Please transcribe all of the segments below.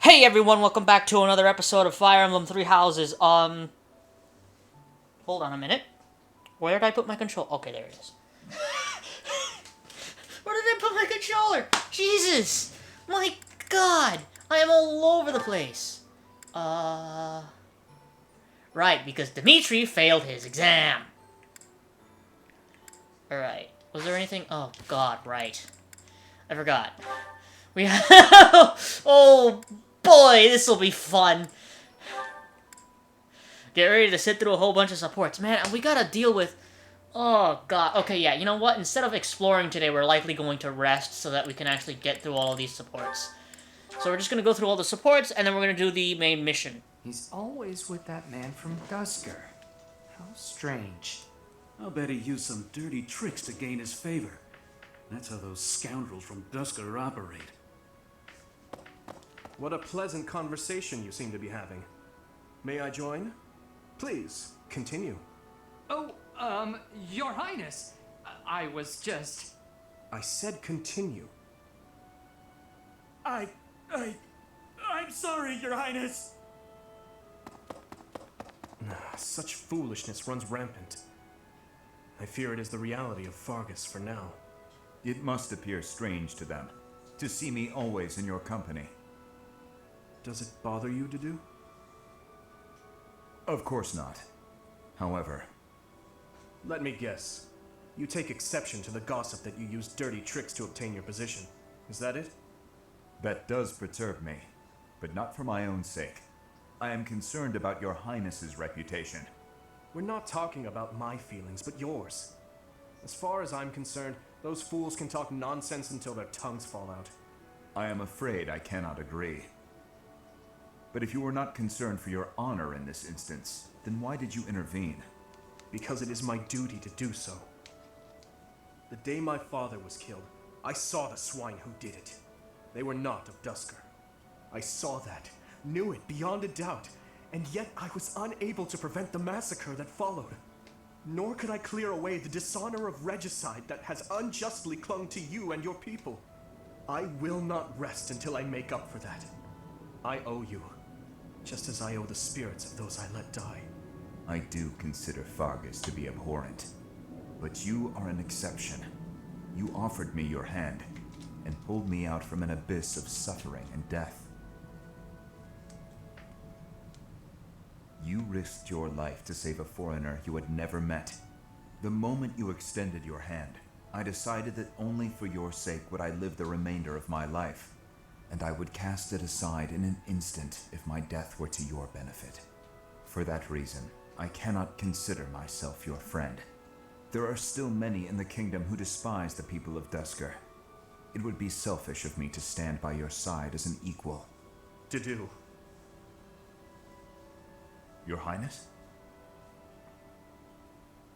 Hey everyone, welcome back to another episode of Fire Emblem Three Houses. Hold on a minute. Where did I put my control? Okay, there it is. Where did I put my controller? Jesus! My God! I am all over the place. Right, because Dimitri failed his exam. Alright. Was there anything? Oh God, right. I forgot. We have... Oh boy, this will be fun. Get ready to sit through a whole bunch of supports. Man, we gotta deal with... Oh, God. Okay, yeah, you know what? Instead of exploring today, we're likely going to rest so that we can actually get through all of these supports. So we're just gonna go through all the supports, and then we're gonna do the main mission. He's always with that man from Dusker. How strange. I'll bet he used some dirty tricks to gain his favor. That's how those scoundrels from Dusker operate. What a pleasant conversation you seem to be having. May I join? Please, continue. Oh, Your Highness. I was just... I said continue. I'm sorry, Your Highness. Such foolishness runs rampant. I fear it is the reality of Fargus for now. It must appear strange to them, to see me always in your company. Does it bother you to do? Of course not. However... Let me guess. You take exception to the gossip that you use dirty tricks to obtain your position. Is that it? That does perturb me, but not for my own sake. I am concerned about your Highness's reputation. We're not talking about my feelings, but yours. As far as I'm concerned, those fools can talk nonsense until their tongues fall out. I am afraid I cannot agree. But if you were not concerned for your honor in this instance, then why did you intervene? Because it is my duty to do so. The day my father was killed, I saw the swine who did it. They were not of Dusker. I saw that, knew it beyond a doubt, and yet I was unable to prevent the massacre that followed. Nor could I clear away the dishonor of regicide that has unjustly clung to you and your people. I will not rest until I make up for that. I owe you, just as I owe the spirits of those I let die. I do consider Fargus to be abhorrent, but you are an exception. You offered me your hand, and pulled me out from an abyss of suffering and death. You risked your life to save a foreigner you had never met. The moment you extended your hand, I decided that only for your sake would I live the remainder of my life, and I would cast it aside in an instant if my death were to your benefit. For that reason, I cannot consider myself your friend. There are still many in the kingdom who despise the people of Dusker. It would be selfish of me to stand by your side as an equal. To do. Your Highness?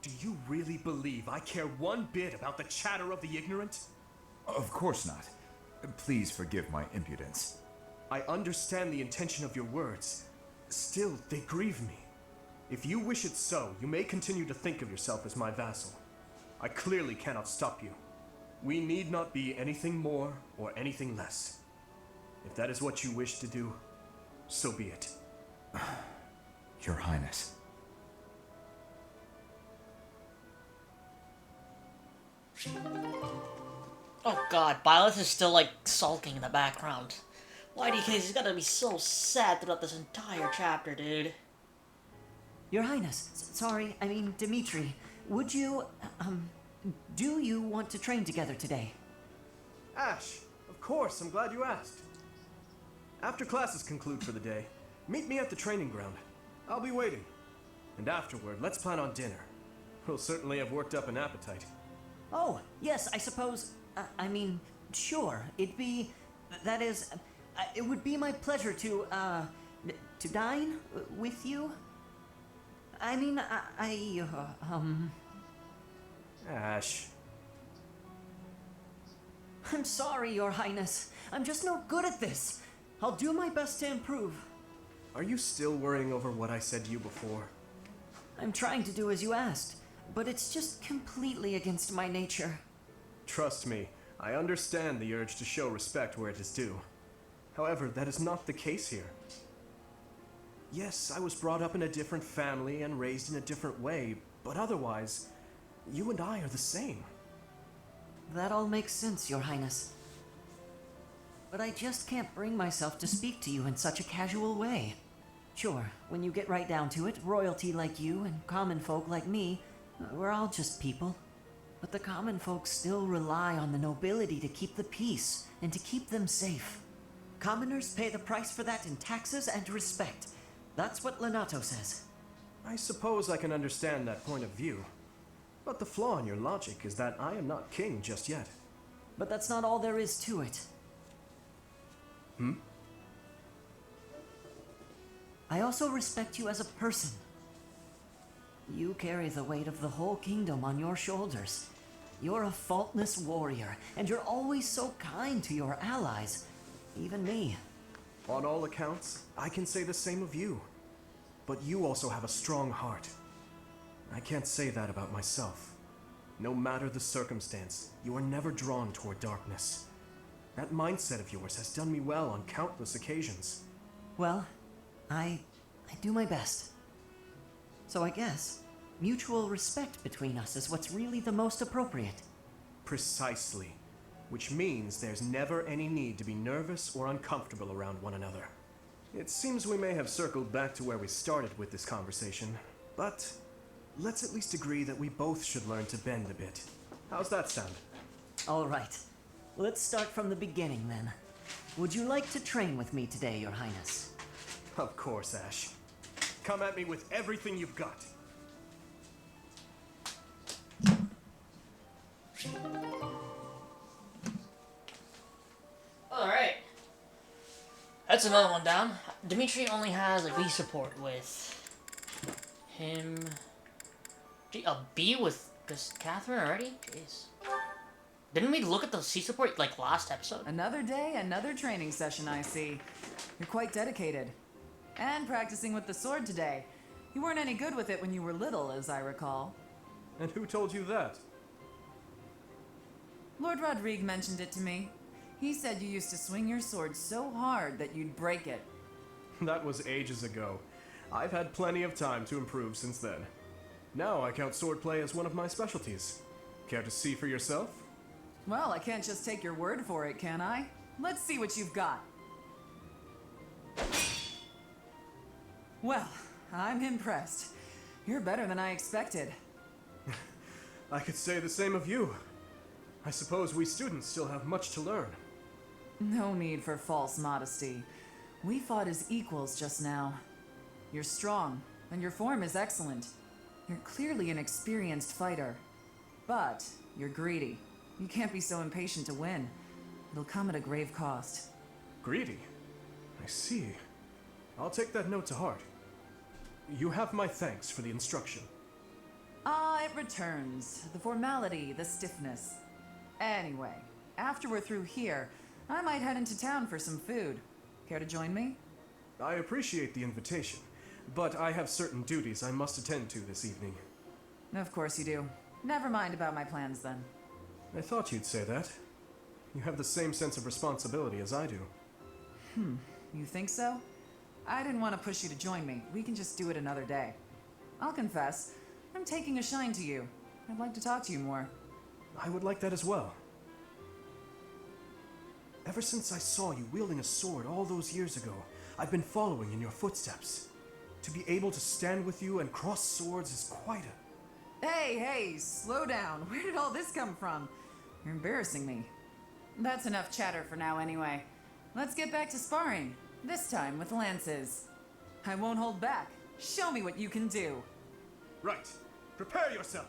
Do you really believe I care one bit about the chatter of the ignorant? Of course not. Please forgive my impudence. I understand the intention of your words. Still, they grieve me. If you wish it so, you may continue to think of yourself as my vassal. I clearly cannot stop you. We need not be anything more or anything less. If that is what you wish to do, so be it. Your Highness. Oh God, Byleth is still, like, sulking in the background. Why do you think he's gotta be so sad throughout this entire chapter, dude? Your Highness, sorry, I mean Dimitri, would you, do you want to train together today? Ash, of course, I'm glad you asked. After classes conclude for the day, meet me at the training ground. I'll be waiting. And afterward, let's plan on dinner. We'll certainly have worked up an appetite. Oh, yes, I suppose, I mean, sure, that is, it would be my pleasure to dine with you. I mean, Ash. I'm sorry, Your Highness. I'm just no good at this. I'll do my best to improve. Are you still worrying over what I said to you before? I'm trying to do as you asked, but it's just completely against my nature. Trust me, I understand the urge to show respect where it is due. However, that is not the case here. Yes, I was brought up in a different family and raised in a different way, but otherwise, you and I are the same. That all makes sense, Your Highness. But I just can't bring myself to speak to you in such a casual way. Sure, when you get right down to it, royalty like you and common folk like me, we're all just people. But the common folk still rely on the nobility to keep the peace and to keep them safe. Commoners pay the price for that in taxes and respect. That's what Lenato says. I suppose I can understand that point of view. But the flaw in your logic is that I am not king just yet. But that's not all there is to it. I also respect you as a person. You carry the weight of the whole kingdom on your shoulders. You're a faultless warrior, and you're always so kind to your allies, even me. On all accounts, I can say the same of you. But you also have a strong heart. I can't say that about myself. No matter the circumstance, you are never drawn toward darkness. That mindset of yours has done me well on countless occasions. Well, I do my best. So I guess mutual respect between us is what's really the most appropriate. Precisely. Which means there's never any need to be nervous or uncomfortable around one another. It seems we may have circled back to where we started with this conversation, but let's at least agree that we both should learn to bend a bit. How's that sound? All right. Let's start from the beginning then. Would you like to train with me today, Your Highness? Of course, Ash. Come at me with everything you've got. Alright. That's another one down. Dimitri only has a B support with him. Gee, a B with Catherine already? Jeez. Didn't we look at the C support like last episode? Another day, another training session, I see. You're quite dedicated. And practicing with the sword today. You weren't any good with it when you were little, as I recall. And who told you that? Lord Rodrigue mentioned it to me. He said you used to swing your sword so hard that you'd break it. That was ages ago. I've had plenty of time to improve since then. Now I count swordplay as one of my specialties. Care to see for yourself? Well, I can't just take your word for it, can I? Let's see what you've got. Well, I'm impressed. You're better than I expected. I could say the same of you. I suppose we students still have much to learn. No need for false modesty. We fought as equals just now. You're strong, and your form is excellent. You're clearly an experienced fighter. But you're greedy. You can't be so impatient to win. It'll come at a grave cost. Greedy? I see. I'll take that note to heart. You have my thanks for the instruction. Ah, it returns. The formality, the stiffness. Anyway, after we're through here, I might head into town for some food. Care to join me? I appreciate the invitation, but I have certain duties I must attend to this evening. Of course you do. Never mind about my plans then. I thought you'd say that. You have the same sense of responsibility as I do. You think so? I didn't want to push you to join me. We can just do it another day. I'll confess, I'm taking a shine to you. I'd like to talk to you more. I would like that as well. Ever since I saw you wielding a sword all those years ago, I've been following in your footsteps. To be able to stand with you and cross swords is quite a... Hey, slow down. Where did all this come from? You're embarrassing me. That's enough chatter for now anyway. Let's get back to sparring. This time with lances. I won't hold back. Show me what you can do. Right. Prepare yourself.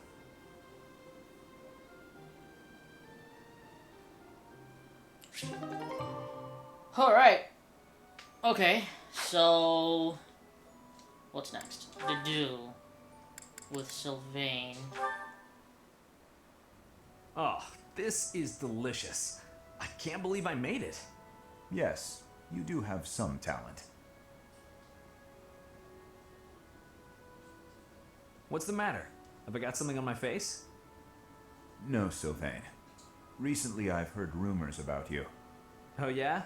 Alright. Okay, so... What's next? The duel with Sylvain. Oh, this is delicious. I can't believe I made it. Yes, you do have some talent. What's the matter? Have I got something on my face? No, Sylvain. Recently I've heard rumors about you. Oh yeah?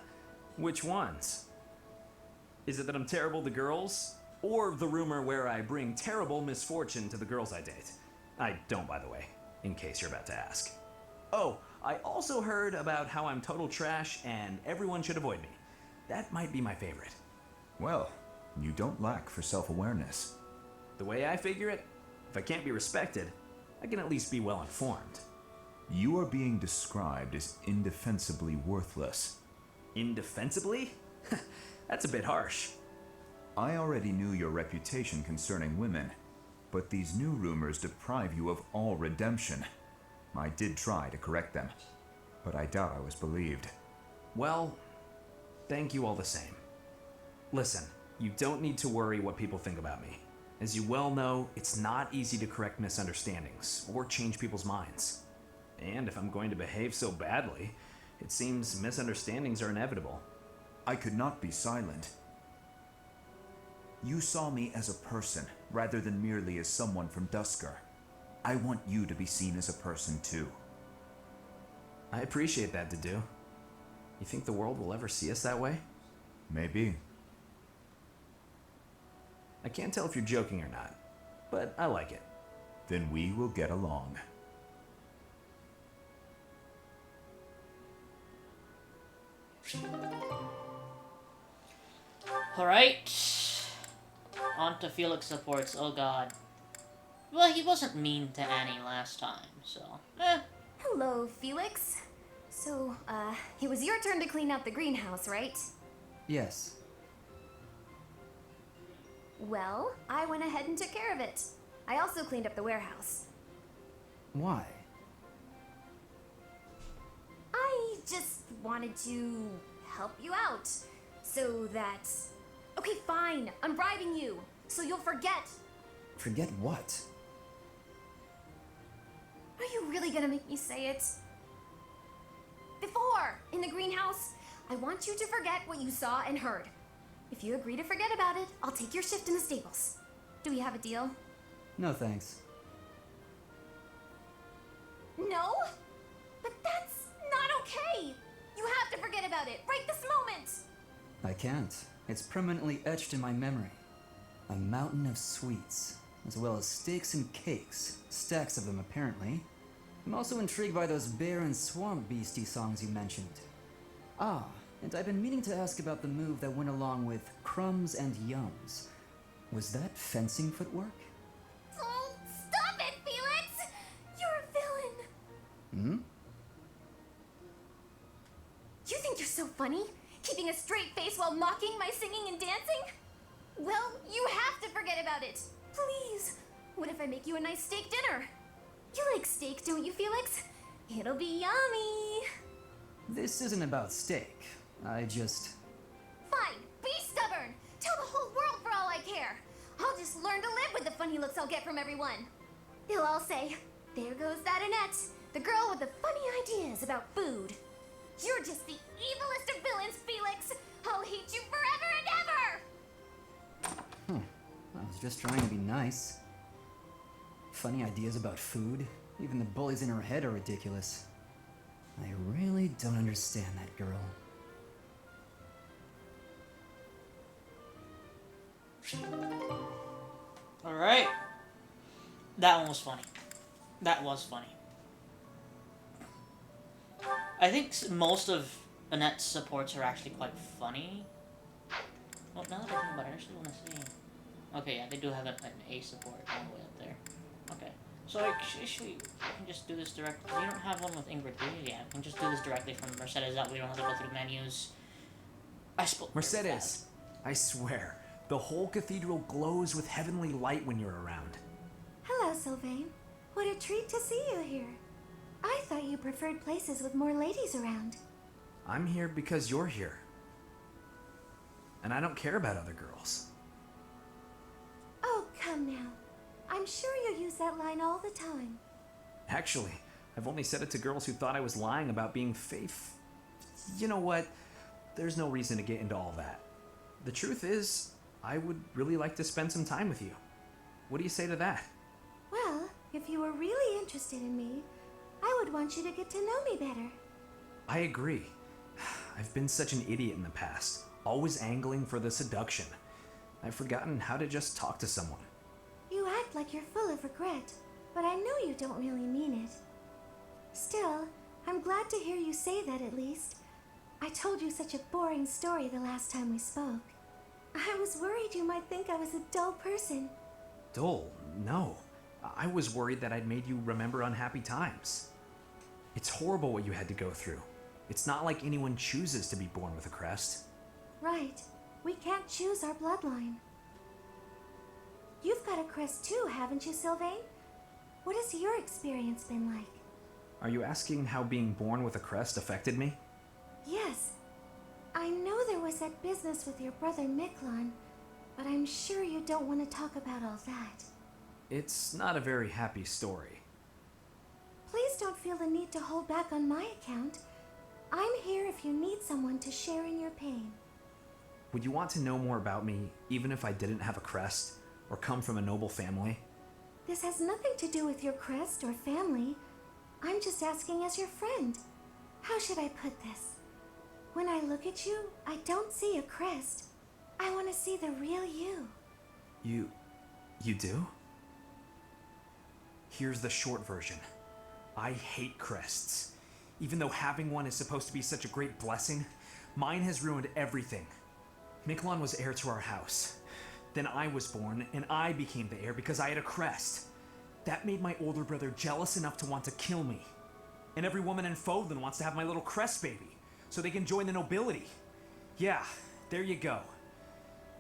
Which ones? Is it that I'm terrible to girls? Or the rumor where I bring terrible misfortune to the girls I date? I don't, by the way, in case you're about to ask. Oh, I also heard about how I'm total trash and everyone should avoid me. That might be my favorite. Well, you don't lack for self-awareness. The way I figure it, if I can't be respected, I can at least be well informed. You are being described as indefensibly worthless. Indefensibly? That's a bit harsh. I already knew your reputation concerning women, but these new rumors deprive you of all redemption. I did try to correct them, but I doubt I was believed. Well, thank you all the same. Listen, you don't need to worry what people think about me. As you well know, it's not easy to correct misunderstandings or change people's minds. And if I'm going to behave so badly, it seems misunderstandings are inevitable. I could not be silent. You saw me as a person, rather than merely as someone from Dusker. I want you to be seen as a person, too. I appreciate that, Dedu. You think the world will ever see us that way? Maybe. I can't tell if you're joking or not, but I like it. Then we will get along. Alright. On to Felix supports, oh god. Well, he wasn't mean to Annie last time, so... Hello, Felix. So, it was your turn to clean out the greenhouse, right? Yes. Well, I went ahead and took care of it. I also cleaned up the warehouse. Why? I just wanted to help you out. So that... Okay, fine. I'm bribing you. So you'll forget. Forget what? Are you really gonna make me say it? Before, in the greenhouse, I want you to forget what you saw and heard. If you agree to forget about it, I'll take your shift in the stables. Do we have a deal? No thanks. No? But that's not okay! You have to forget about it, right this moment! I can't. It's permanently etched in my memory. A mountain of sweets, as well as steaks and cakes. Stacks of them, apparently. I'm also intrigued by those bear and swamp beastie songs you mentioned. Ah, and I've been meaning to ask about the move that went along with crumbs and yums. Was that fencing footwork? Oh, stop it, Felix! You're a villain! Hmm? You think you're so funny? Keeping a straight face while mocking my singing and dancing? Well, you have to forget about it. Please. What if I make you a nice steak dinner? You like steak, don't you, Felix? It'll be yummy. This isn't about steak. I just... Fine, be stubborn. Tell the whole world for all I care. I'll just learn to live with the funny looks I'll get from everyone. They'll all say, there goes that Annette, the girl with the funny ideas about food. You're just the evilest of villains, Felix. I'll hate you forever and ever. I was just trying to be nice. Funny ideas about food? Even the bullies in her head are ridiculous. I really don't understand that girl. Alright. That one was funny. That was funny. I think most of Annette's supports are actually quite funny. Well, now that I think about it, I actually want to see. Okay, yeah, they do have an A support all the way up there. Okay. So actually, we can just do this directly. We don't have one with Ingrid, do we? Yeah, we can just do this directly from Mercedes. That way we don't have to go through menus. I spoke. Mercedes, I swear, the whole cathedral glows with heavenly light when you're around. Hello, Sylvain. What a treat to see you here. I thought you preferred places with more ladies around. I'm here because you're here. And I don't care about other girls. Oh, come now. I'm sure you use that line all the time. Actually, I've only said it to girls who thought I was lying about being faith. You know what? There's no reason to get into all that. The truth is, I would really like to spend some time with you. What do you say to that? Well, if you were really interested in me, I would want you to get to know me better. I agree. I've been such an idiot in the past, always angling for the seduction. I've forgotten how to just talk to someone. You act like you're full of regret, but I know you don't really mean it. Still, I'm glad to hear you say that at least. I told you such a boring story the last time we spoke. I was worried you might think I was a dull person. Dull? No. I was worried that I'd made you remember unhappy times. It's horrible what you had to go through. It's not like anyone chooses to be born with a crest. Right. We can't choose our bloodline. You've got a crest too, haven't you, Sylvain? What has your experience been like? Are you asking how being born with a crest affected me? Yes. I know there was that business with your brother Miklon, but I'm sure you don't want to talk about all that. It's not a very happy story. Please don't feel the need to hold back on my account. I'm here if you need someone to share in your pain. Would you want to know more about me, even if I didn't have a crest, or come from a noble family? This has nothing to do with your crest or family. I'm just asking as your friend. How should I put this? When I look at you, I don't see a crest. I want to see the real you. You do? Here's the short version. I hate crests. Even though having one is supposed to be such a great blessing, mine has ruined everything. Miklon was heir to our house. Then I was born, and I became the heir because I had a crest. That made my older brother jealous enough to want to kill me. And every woman in Fodlan wants to have my little crest baby, so they can join the nobility. Yeah, there you go.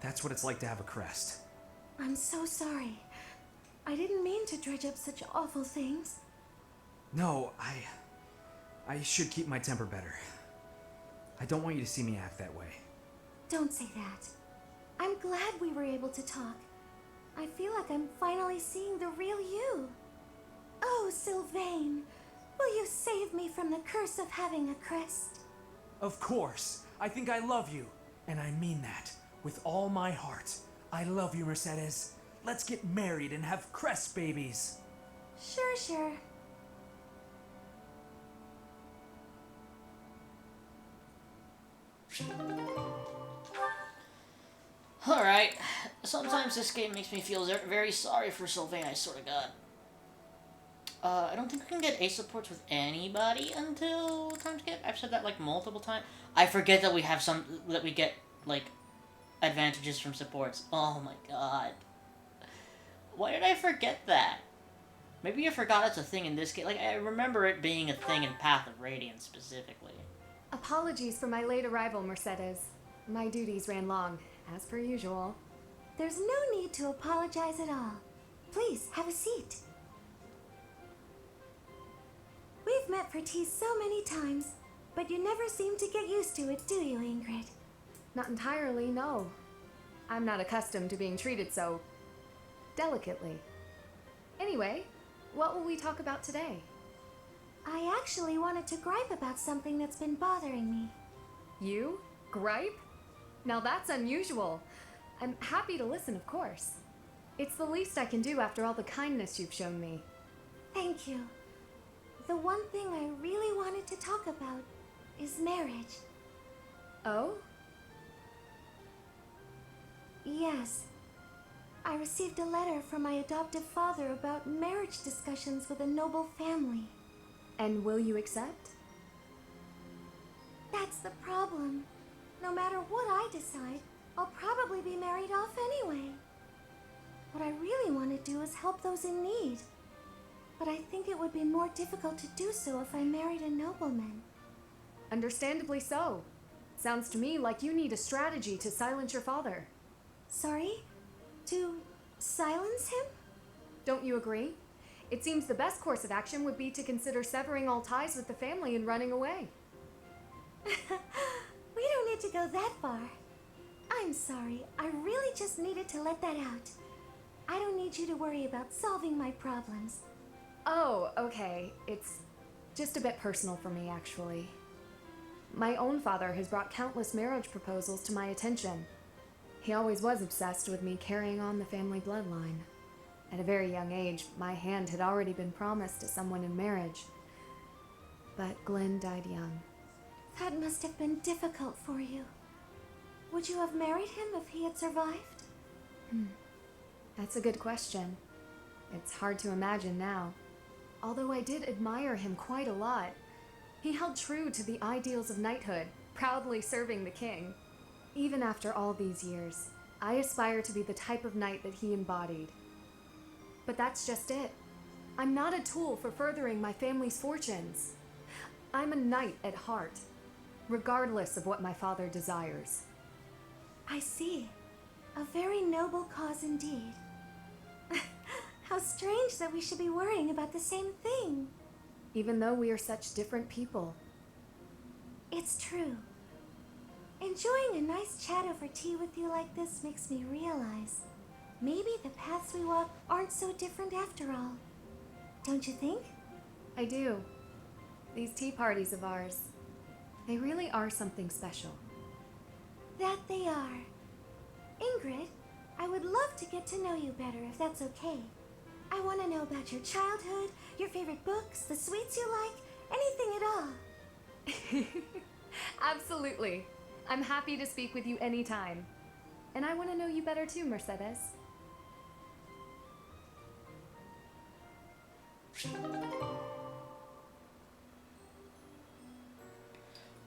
That's what it's like to have a crest. I'm so sorry. I didn't mean to dredge up such awful things. No, I should keep my temper better. I don't want you to see me act that way. Don't say that. I'm glad we were able to talk. I feel like I'm finally seeing the real you. Oh, Sylvain, will you save me from the curse of having a crest? Of course. I think I love you. And I mean that. With all my heart. I love you, Mercedes. Let's get married and have crest babies. Sure. Alright. Sometimes this game makes me feel very sorry for Sylvain, I swear to God. I don't think we can get ace supports with anybody until time skip. I've said that like multiple times. I forget that we have that we get like advantages from supports. Oh my god. Why did I forget that? Maybe I forgot it's a thing in this game. Like, I remember it being a thing in Path of Radiance specifically. Apologies for my late arrival, Mercedes. My duties ran long, as per usual. There's no need to apologize at all. Please, have a seat. We've met for tea so many times, but you never seem to get used to it, do you, Ingrid? Not entirely, no. I'm not accustomed to being treated so delicately. Anyway, what will we talk about today? I actually wanted to gripe about something that's been bothering me. You? Gripe? Now that's unusual. I'm happy to listen, of course. It's the least I can do after all the kindness you've shown me. Thank you. The one thing I really wanted to talk about is marriage. Oh? Yes. I received a letter from my adoptive father about marriage discussions with a noble family. And will you accept? That's the problem. No matter what I decide, I'll probably be married off anyway. What I really want to do is help those in need. But I think it would be more difficult to do so if I married a nobleman. Understandably so. Sounds to me like you need a strategy to silence your father. Sorry? To silence him? Don't you agree? It seems the best course of action would be to consider severing all ties with the family and running away. We don't need to go that far. I'm sorry. I really just needed to let that out. I don't need you to worry about solving my problems. Oh, okay. It's just a bit personal for me, actually. My own father has brought countless marriage proposals to my attention. He always was obsessed with me carrying on the family bloodline. At a very young age, my hand had already been promised to someone in marriage. But Glenn died young. That must have been difficult for you. Would you have married him if he had survived? That's a good question. It's hard to imagine now. Although I did admire him quite a lot. He held true to the ideals of knighthood, proudly serving the king. Even after all these years, I aspire to be the type of knight that he embodied. But that's just it. I'm not a tool for furthering my family's fortunes. I'm a knight at heart, regardless of what my father desires. I see. A very noble cause indeed. How strange that we should be worrying about the same thing. Even though we are such different people. It's true. Enjoying a nice chat over tea with you like this makes me realize maybe the paths we walk aren't so different after all. Don't you think? I do. These tea parties of ours, they really are something special. That they are. Ingrid, I would love to get to know you better if that's okay. I want to know about your childhood, your favorite books, the sweets you like, anything at all. Absolutely. I'm happy to speak with you anytime. And I want to know you better too, Mercedes.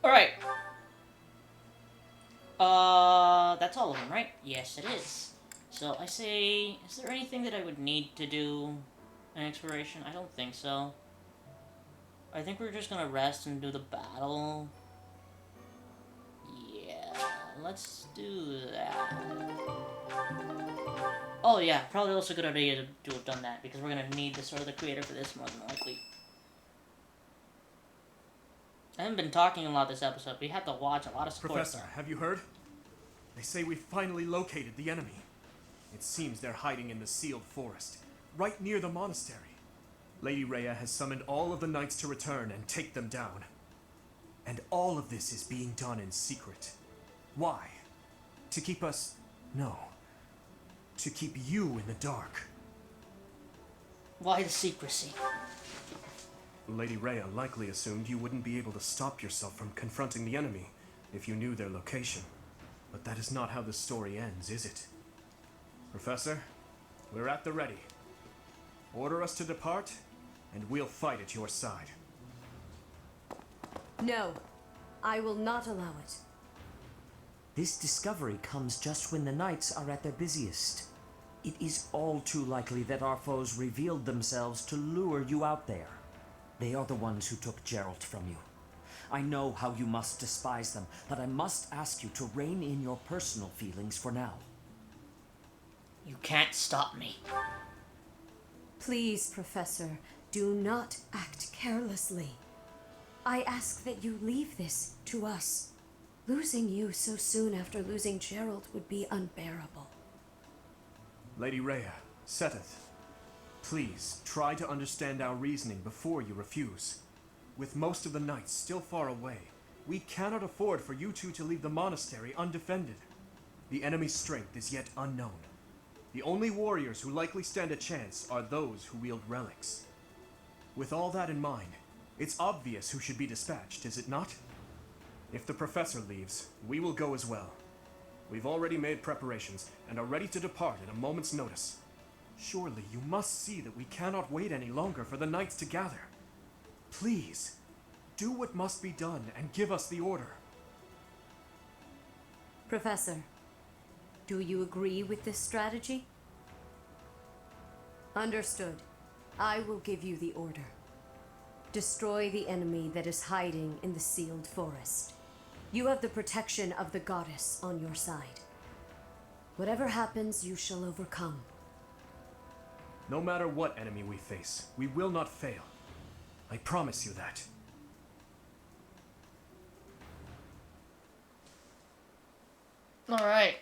Alright. That's all of them, right? Yes, it is. So, I say, is there anything that I would need to do in exploration? I don't think so. I think we're just gonna rest and do the battle. Yeah, let's do that. Oh yeah, probably also a good idea to have done that, because we're gonna need the Sword of the Creator for this more than likely. I haven't been talking a lot this episode. We have to watch a lot of sports. Professor, have you heard? They say we finally located the enemy. It seems they're hiding in the sealed forest, right near the monastery. Lady Rhea has summoned all of the knights to return and take them down. And all of this is being done in secret. Why? To keep us... no. To keep you in the dark. Why the secrecy? Lady Rhea likely assumed you wouldn't be able to stop yourself from confronting the enemy if you knew their location. But that is not how the story ends, is it? Professor, we're at the ready. Order us to depart, and we'll fight at your side. No, I will not allow it. This discovery comes just when the knights are at their busiest. It is all too likely that our foes revealed themselves to lure you out there. They are the ones who took Geralt from you. I know how you must despise them, but I must ask you to rein in your personal feelings for now. You can't stop me. Please, Professor, do not act carelessly. I ask that you leave this to us. Losing you so soon after losing Geralt would be unbearable. Lady Rhea, Seteth, please try to understand our reasoning before you refuse. With most of the knights still far away, we cannot afford for you two to leave the monastery undefended. The enemy's strength is yet unknown. The only warriors who likely stand a chance are those who wield relics. With all that in mind, it's obvious who should be dispatched, is it not? If the professor leaves, we will go as well. We've already made preparations and are ready to depart at a moment's notice. Surely you must see that we cannot wait any longer for the knights to gather. Please, do what must be done and give us the order. Professor, do you agree with this strategy? Understood. I will give you the order. Destroy the enemy that is hiding in the sealed forest. You have the protection of the goddess on your side. Whatever happens, you shall overcome. No matter what enemy we face, we will not fail. I promise you that. Alright.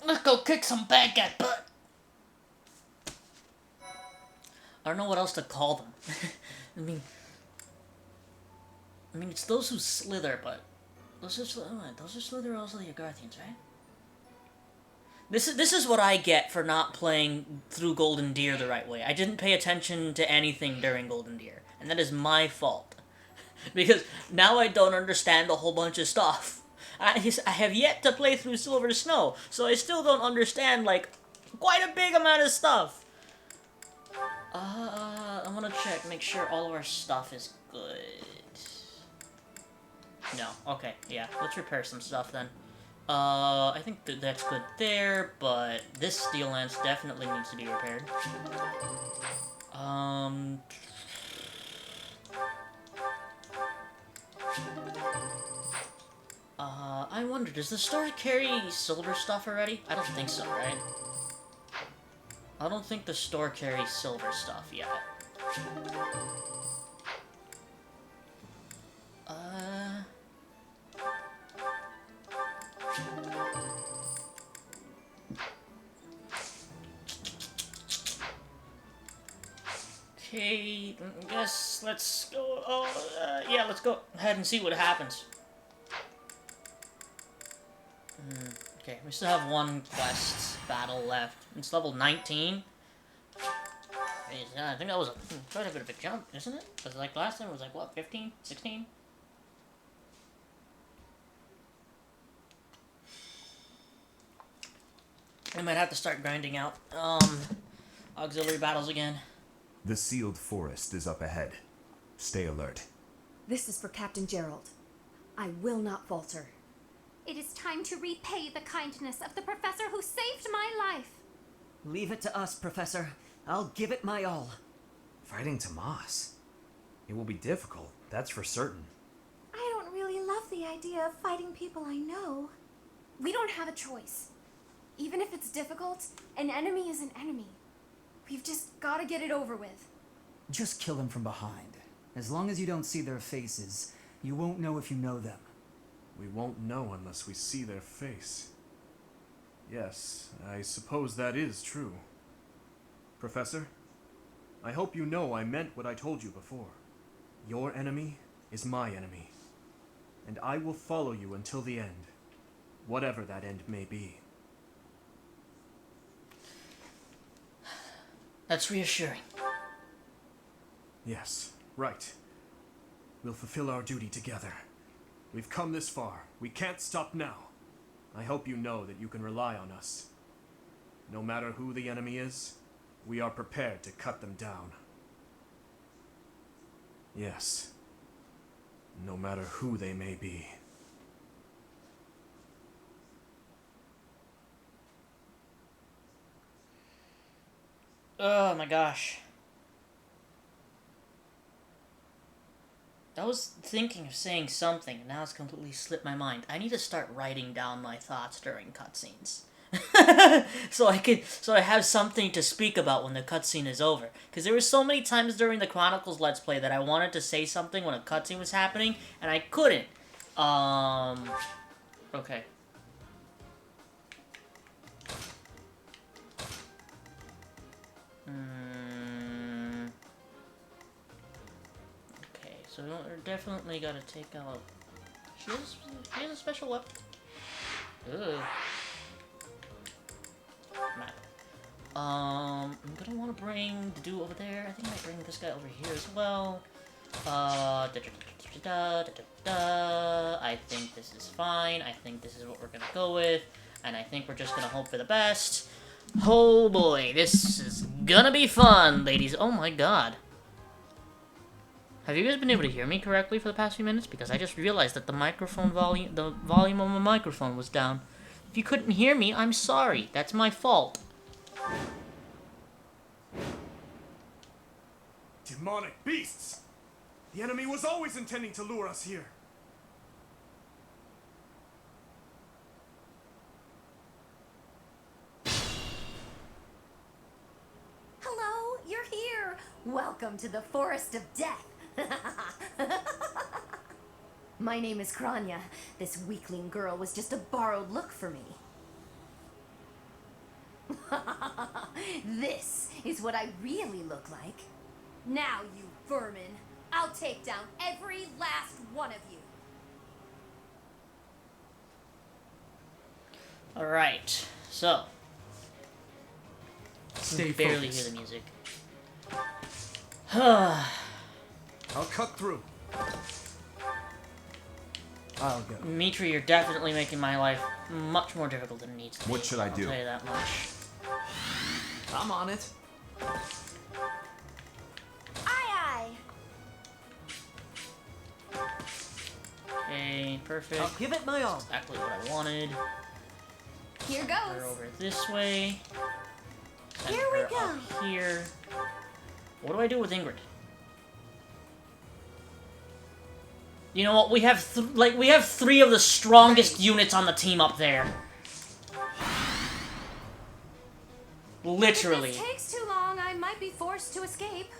Let's go kick some bad guy butt. I don't know what else to call them. I mean, it's those who slither, but those who slither are also the Agarthians, right? This is what I get for not playing through Golden Deer the right way. I didn't pay attention to anything during Golden Deer, and that is my fault. Because now I don't understand a whole bunch of stuff. I have yet to play through Silver Snow, so I still don't understand, like, quite a big amount of stuff. I want to check, make sure all of our stuff is good. No, okay, yeah, let's repair some stuff then. I think that's good there, but this steel lance definitely needs to be repaired. I wonder, does the store carry silver stuff already? I don't think so, right? I don't think the store carries silver stuff yet. Okay, I guess let's go, yeah, let's go ahead and see what happens. Okay, we still have one quest battle left. It's level 19. I think that was quite a bit of a jump, isn't it? Because like last time it was like, what, 15? 16? I might have to start grinding out, auxiliary battles again. The sealed forest is up ahead. Stay alert. This is for Captain Gerald. I will not falter. It is time to repay the kindness of the professor who saved my life. Leave it to us, Professor. I'll give it my all. Fighting Tomas. It will be difficult, that's for certain. I don't really love the idea of fighting people I know. We don't have a choice. Even if it's difficult, an enemy is an enemy. We've just gotta get it over with. Just kill them from behind. As long as you don't see their faces, you won't know if you know them. We won't know unless we see their face. Yes, I suppose that is true. Professor, I hope you know I meant what I told you before. Your enemy is my enemy, and I will follow you until the end, whatever that end may be. That's reassuring. Yes, right. We'll fulfill our duty together. We've come this far. We can't stop now. I hope you know that you can rely on us. No matter who the enemy is, we are prepared to cut them down. Yes. No matter who they may be. Oh my gosh. I was thinking of saying something, and now it's completely slipped my mind. I need to start writing down my thoughts during cutscenes. so I have something to speak about when the cutscene is over. Because there were so many times during the Chronicles Let's Play that I wanted to say something when a cutscene was happening, and I couldn't. Okay. Okay, so we're definitely gotta take out... She has a special weapon. Ugh. Map. I'm gonna want to bring the dude over there. I think I might bring this guy over here as well. I think this is fine. I think this is what we're gonna go with. And I think we're just gonna hope for the best. Oh boy, this is gonna be fun, ladies. Oh my god. Have you guys been able to hear me correctly for the past few minutes? Because I just realized that the volume of my microphone was down. If you couldn't hear me, I'm sorry. That's my fault. Demonic beasts! The enemy was always intending to lure us here. Hello, you're here. Welcome to the Forest of Death. My name is Kranya. This weakling girl was just a borrowed look for me. This is what I really look like. Now, you vermin, I'll take down every last one of you. Alright, so. Stay barely focused. hear the music. I'll cut through. I'll go. Dimitri, you're definitely making my life much more difficult than it needs to be. What should I do? I'll tell you that much. I'm on it. Aye, Okay, perfect. I'll give it my all. Exactly what I wanted. Here Send her goes. over this way. Send Here we her go. up here. What do I do with Ingrid? You know what? We have three of the strongest units on the team up there. Literally. If this takes too long, I might be forced to escape.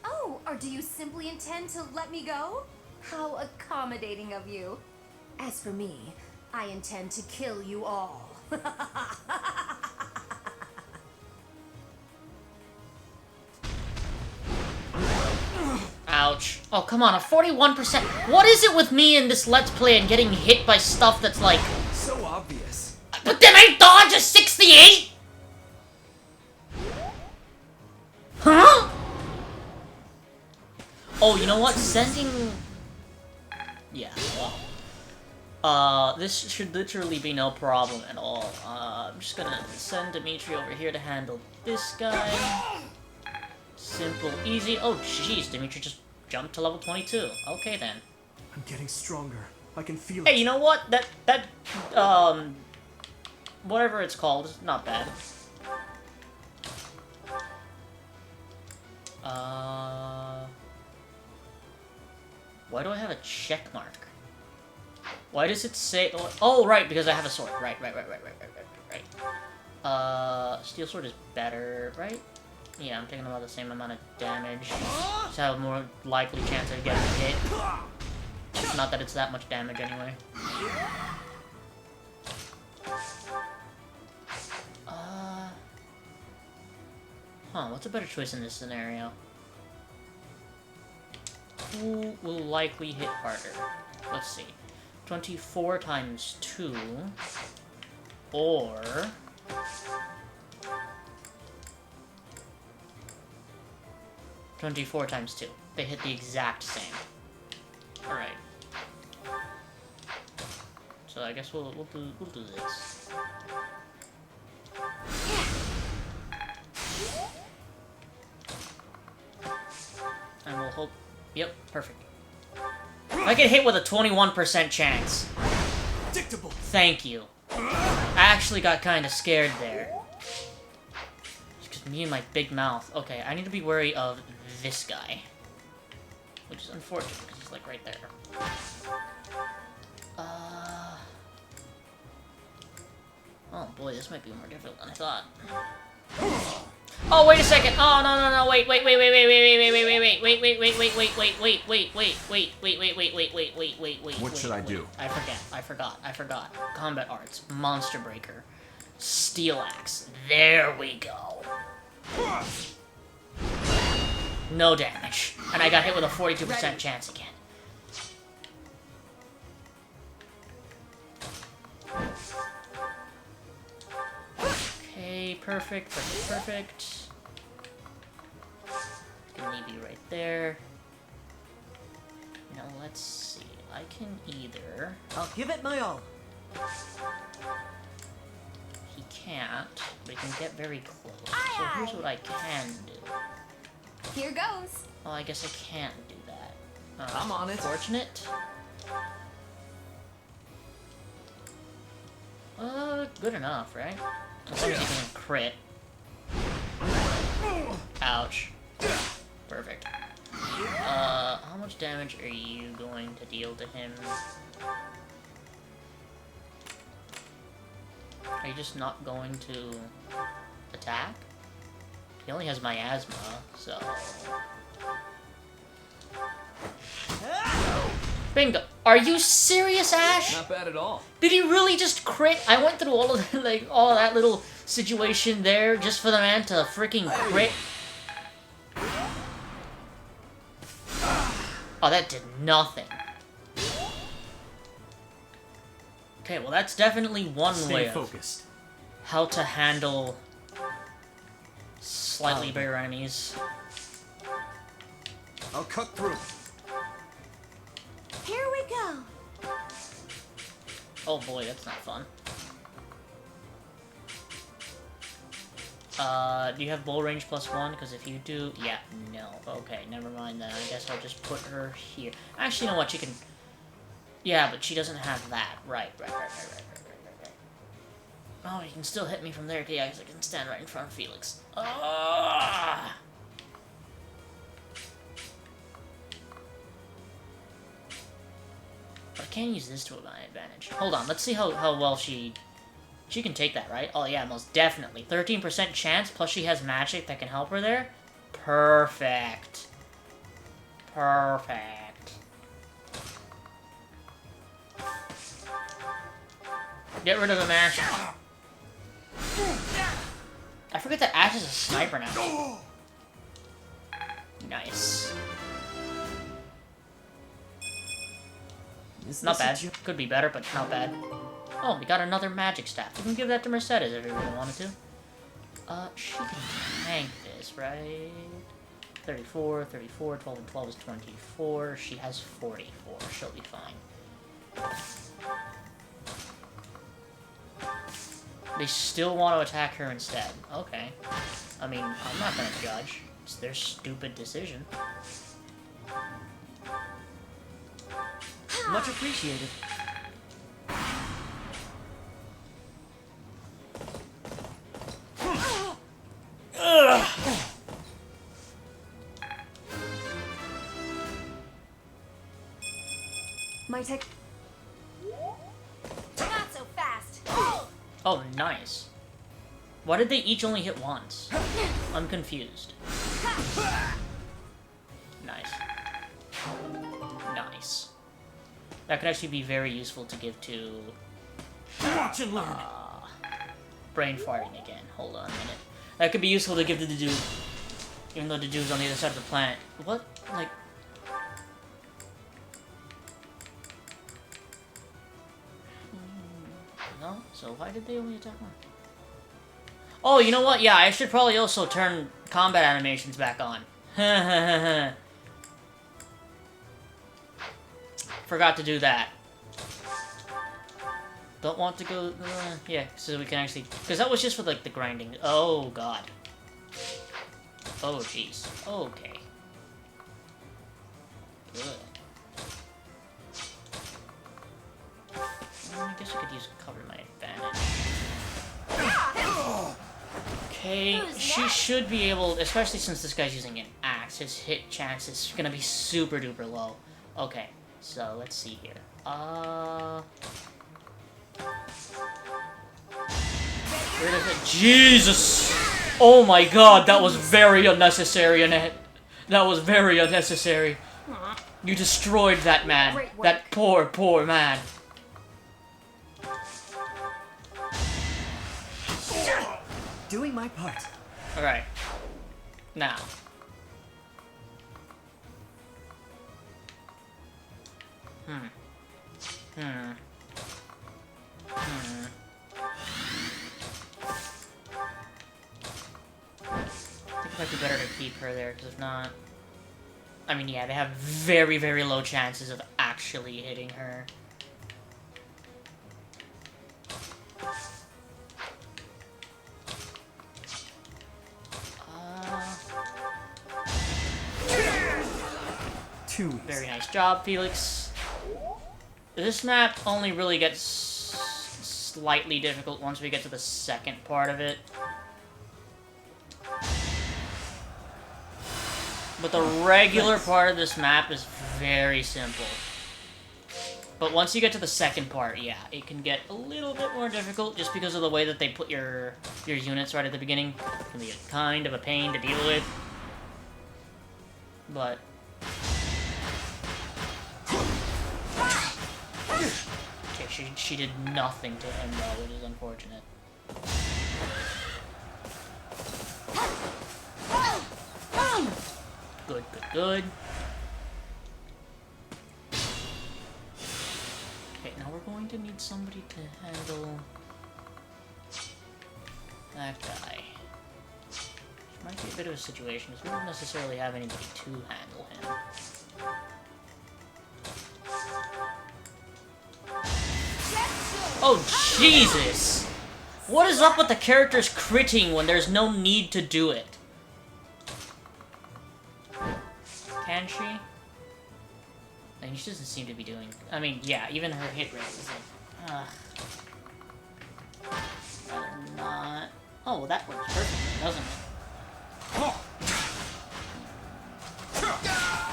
Oh, or do you simply intend to let me go? How accommodating of you. As for me, I intend to kill you all. Ouch. Oh, come on, a 41%. What is it with me in this Let's Play and getting hit by stuff that's like... So obvious. But then I dodge a 68?! Huh? Oh, you know what? Sending... Yeah, well... this should literally be no problem at all. I'm just gonna send Dimitri over here to handle this guy. Simple, easy. Oh, jeez, Dimitri just jumped to level 22. Okay, then. I'm getting stronger. I can feel Hey, it. you know what? That, whatever it's called, is not bad. Why do I have a check mark? Why does it say... Oh, right, because I have a sword. Right. Steel sword is better, right? Yeah, I'm taking about the same amount of damage. Just have a more likely chance of getting hit. Not that it's that much damage anyway. What's a better choice in this scenario? Who will likely hit harder? Let's see. 24 times 2. Or... 24 times 2. They hit the exact same. Alright. So I guess we'll do this. And we'll hope... Yep, perfect. I get hit with a 21% chance. Predictable. Thank you. I actually got kind of scared there. Just me and my big mouth. Okay, I need to be wary of this guy. Which is unfortunate, because he's like right there. Oh boy, this might be more difficult than I thought. Oh, wait a second! Oh, no, wait, wait, What should I do? I forgot. Combat arts, monster breaker, steel axe. There we go. No damage. And I got hit with a 42% chance again. Okay, perfect. Can leave you right there. Now let's see. I can either... I'll give it my all. He can't, but he can get very close. So here's what I can do. Here goes. Oh, I guess I can't do that. I'm on it. Fortunate. Good enough, right? As long as he doesn't crit. Ouch. Perfect. How much damage are you going to deal to him? Are you just not going to attack? He only has miasma, so... Bingo! Are you serious, Ash? Not bad at all. Did he really just crit? I went through all of all that little situation there just for the man to freaking crit. Oh, that did nothing. Okay, well that's definitely one way of focused. how to handle slightly bigger enemies. I'll cut through. Here we go. Oh boy, that's not fun. Do you have bull range +1? Because if you do, yeah, no. Okay, never mind that. I guess I'll just put her here. Actually, you know what? She can... Yeah, but she doesn't have that. Right. Oh, you can still hit me from there. Yeah, because I can stand right in front of Felix. Ah! But I can use this to my advantage. Hold on, let's see how well she... She can take that, right? Oh yeah, most definitely. 13% chance, plus she has magic that can help her there. Perfect. Perfect. Get rid of the mash. I forget that Ash is a sniper now. Nice. Not bad. Could be better, but not bad. Oh, we got another magic staff. We can give that to Mercedes if we really wanted to. She can tank this, right? 34, 34, 12 and 12 is 24. She has 44. She'll be fine. They still want to attack her instead. Okay. I mean, I'm not gonna judge. It's their stupid decision. Much appreciated. My tech. Not so fast. Oh, nice. Why did they each only hit once? I'm confused. Nice. Nice. That could actually be very useful to give to... Watch and learn. Brain farting again. Hold on a minute. That could be useful to give to the dude. Even though the dude's on the other side of the planet. What? Like... No? So why did they only attack one? Oh, you know what? Yeah, I should probably also turn combat animations back on. Forgot to do that. Don't want to go... yeah, so we can actually... Because that was just for, like, the grinding. Oh, God. Oh, jeez. Okay. Good. I guess I could use cover my advantage. Okay, she should be able... Especially since this guy's using an axe, his hit chance is gonna be super duper low. Okay, so let's see here. Rid of it. Jesus! Oh my god, that was very unnecessary, Annette. That was very unnecessary. You destroyed that man. That poor, poor man. Doing my part. Alright. Now. I think it might be better to keep her there, because if not... I mean, yeah, they have very, very low chances of actually hitting her. Very nice job, Felix. This map only really gets slightly difficult once we get to the second part of it. But the regular part of this map is very simple. But once you get to the second part, yeah, it can get a little bit more difficult just because of the way that they put your units right at the beginning. It can be kind of a pain to deal with. But... okay, she did nothing to him though, which is unfortunate. Good, good, good. Okay, now we're going to need somebody to handle that guy. Which might be a bit of a situation, because we don't necessarily have anybody to handle him. Just Oh, Jesus! What is up with the characters critting when there's no need to do it? Can she? I mean, she doesn't seem to be doing... I mean, yeah, even her hit rate is like... Rather not... Oh, well, that works perfectly, doesn't it?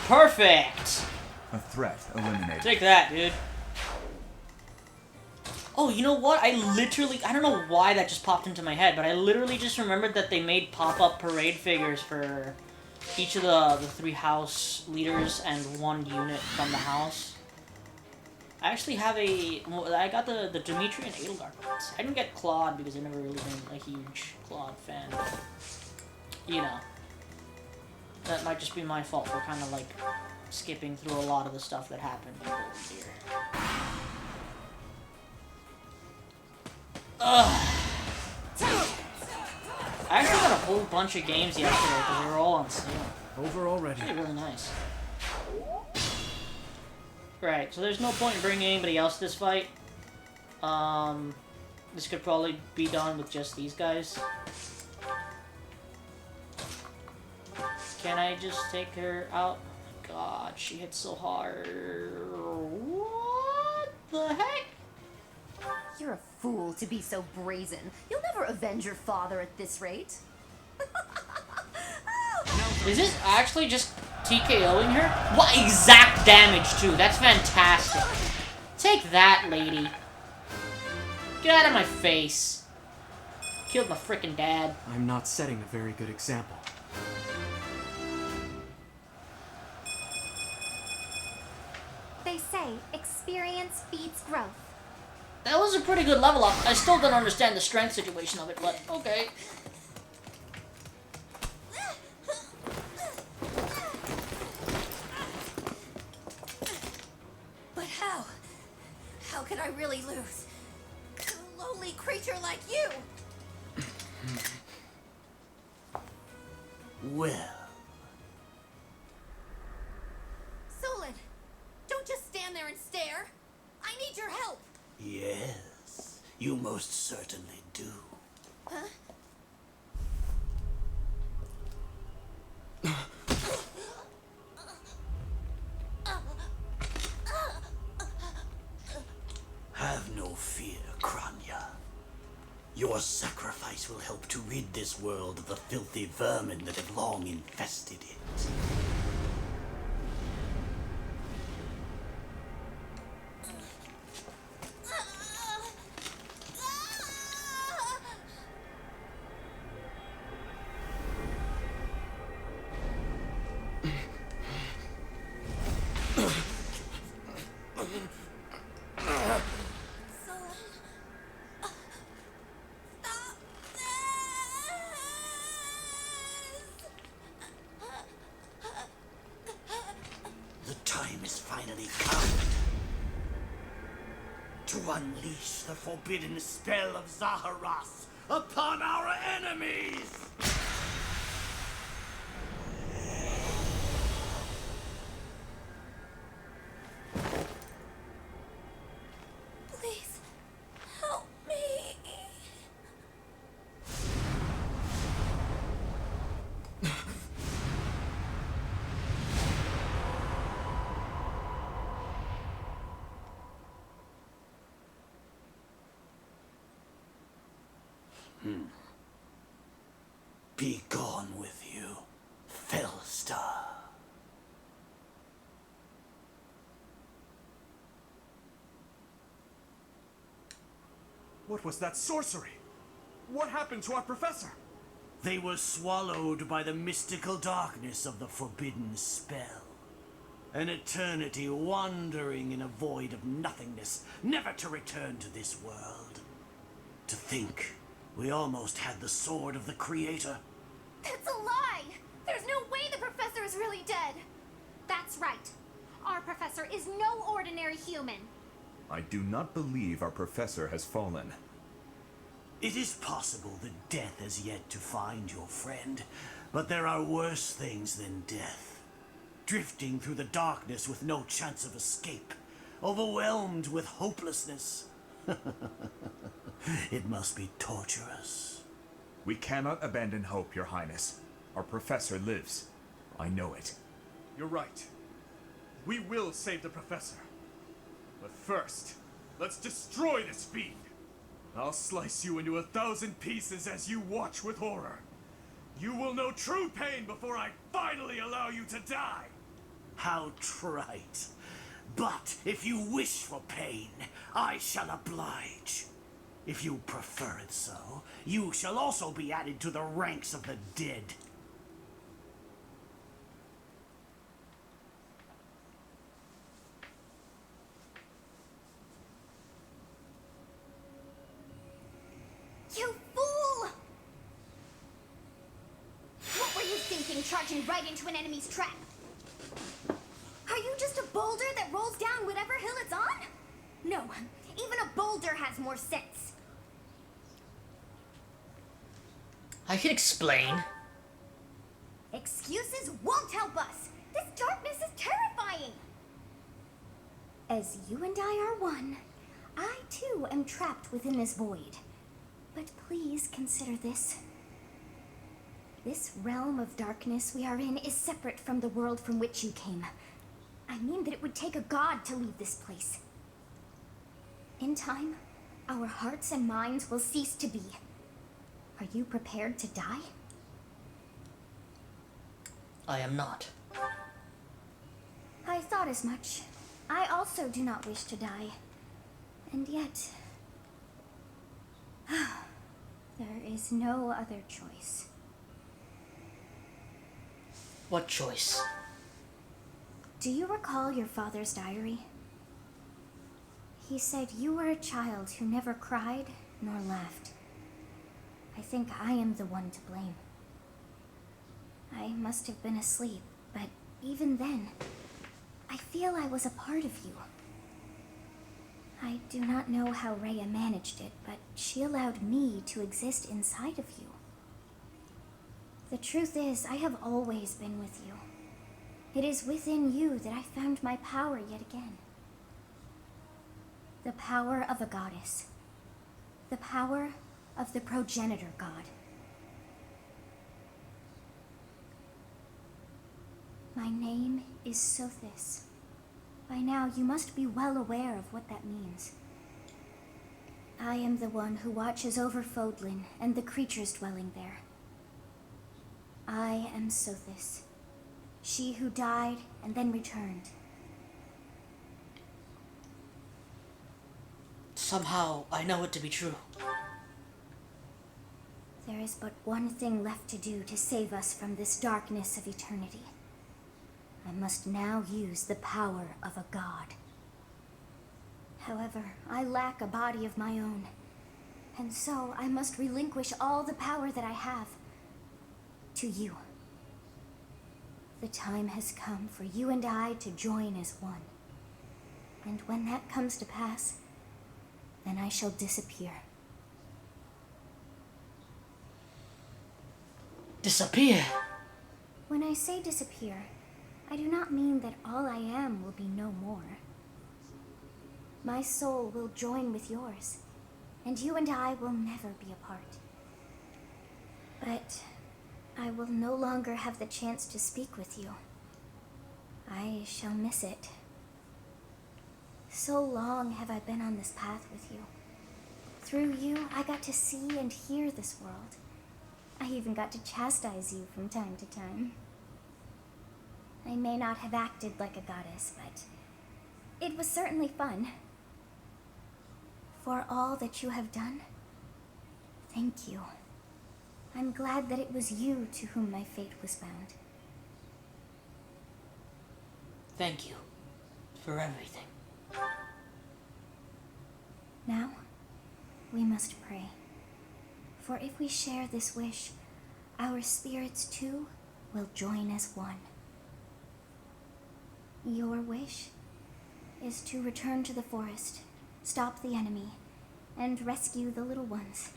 Perfect! A threat eliminated. Take that, dude. Oh, you know what? I don't know why that just popped into my head, but I literally just remembered that they made pop-up parade figures for each of the three house leaders and one unit from the house. I actually have I got the Dimitri and Edelgard ones. I didn't get Claude because I've never really been a huge Claude fan. You know. That might just be my fault for kind of like skipping through a lot of the stuff that happened over here. Ugh. I actually got a whole bunch of games yesterday because they were all on sale. Over already. Really, really nice. Right, so there's no point in bringing anybody else to this fight. This could probably be done with just these guys. Can I just take her out? God, she hits so hard. What the heck? You're a fool to be so brazen. You'll never avenge your father at this rate. Is this actually just TKOing her? What exact damage, too? That's fantastic. Take that, lady. Get out of my face. Killed my freaking dad. I'm not setting a very good example. They say experience beats growth. That was a pretty good level up. I still don't understand the strength situation of it, but okay. But how? How could I really lose? A lowly creature like you! Well, Solon, don't just stand there and stare. I need your help. yes, you most certainly do. Huh? Have no fear, Kranya. Your sacrifice will help to rid this world of the filthy vermin that have long infested it. The time has finally come to unleash the forbidden spell of Zaharas upon our enemies! Please, help me. Be gone with you, Fellstar. What was that sorcery? What happened to our professor? They were swallowed by the mystical darkness of the forbidden spell. An eternity wandering in a void of nothingness, never to return to this world. To think, we almost had the sword of the Creator. That's a lie! There's no way the professor is really dead! That's right. Our professor is no ordinary human. I do not believe our professor has fallen. It is possible that death has yet to find your friend, but there are worse things than death. Drifting through the darkness with no chance of escape, overwhelmed with hopelessness. It must be torturous. We cannot abandon hope, Your Highness. Our professor lives. I know it. You're right. We will save the professor. But first, let's destroy this fiend. I'll slice you into 1,000 pieces as you watch with horror. You will know true pain before I finally allow you to die. How trite. But if you wish for pain, I shall oblige. If you prefer it so, you shall also be added to the ranks of the dead. You fool! What were you thinking, charging right into an enemy's trap? Are you just a boulder that rolls down whatever hill it's on? No, even a boulder has more sense. I can explain. Excuses won't help us. This darkness is terrifying. As you and I are one, I too am trapped within this void. But please consider this. This realm of darkness we are in is separate from the world from which you came. I mean that it would take a god to leave this place. In time, our hearts and minds will cease to be. Are you prepared to die? I am not. I thought as much. I also do not wish to die. And yet... there is no other choice. What choice? Do you recall your father's diary? He said you were a child who never cried nor laughed. I think I am the one to blame. I must have been asleep, but even then, I feel I was a part of you. I do not know how Rhea managed it, but she allowed me to exist inside of you. The truth is, I have always been with you. It is within you that I found my power yet again. The power of a goddess. The power of the progenitor god. My name is Sothis. By now, you must be well aware of what that means. I am the one who watches over Fodlan and the creatures dwelling there. I am Sothis, she who died and then returned. Somehow, I know it to be true. There is but one thing left to do to save us from this darkness of eternity. I must now use the power of a god. However, I lack a body of my own, and so I must relinquish all the power that I have to you. The time has come for you and I to join as one. And when that comes to pass, then I shall disappear. Disappear? When I say disappear, I do not mean that all I am will be no more. My soul will join with yours, and you and I will never be apart. But I will no longer have the chance to speak with you. I shall miss it. So long have I been on this path with you. Through you, I got to see and hear this world. I even got to chastise you from time to time. I may not have acted like a goddess, but it was certainly fun. For all that you have done, thank you. I'm glad that it was you to whom my fate was bound. Thank you for everything. Now, we must pray. For if we share this wish, our spirits too will join as one. Your wish is to return to the forest, stop the enemy, and rescue the little ones.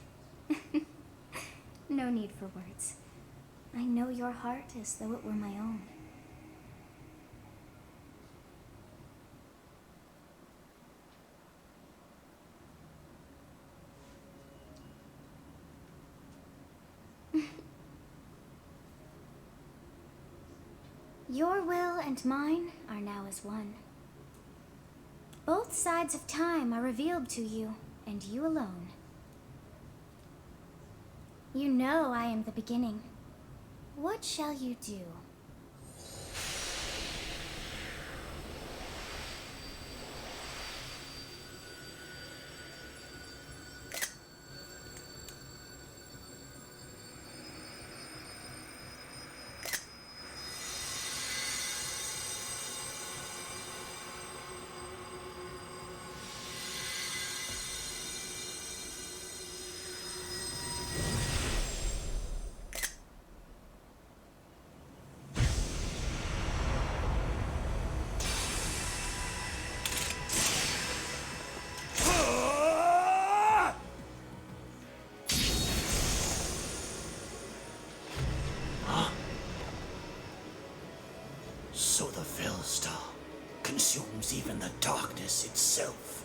No need for words. I know your heart as though it were my own. Your will and mine are now as one. Both sides of time are revealed to you, and you alone. You know I am the beginning. What shall you do? So the Fellstar consumes even the darkness itself.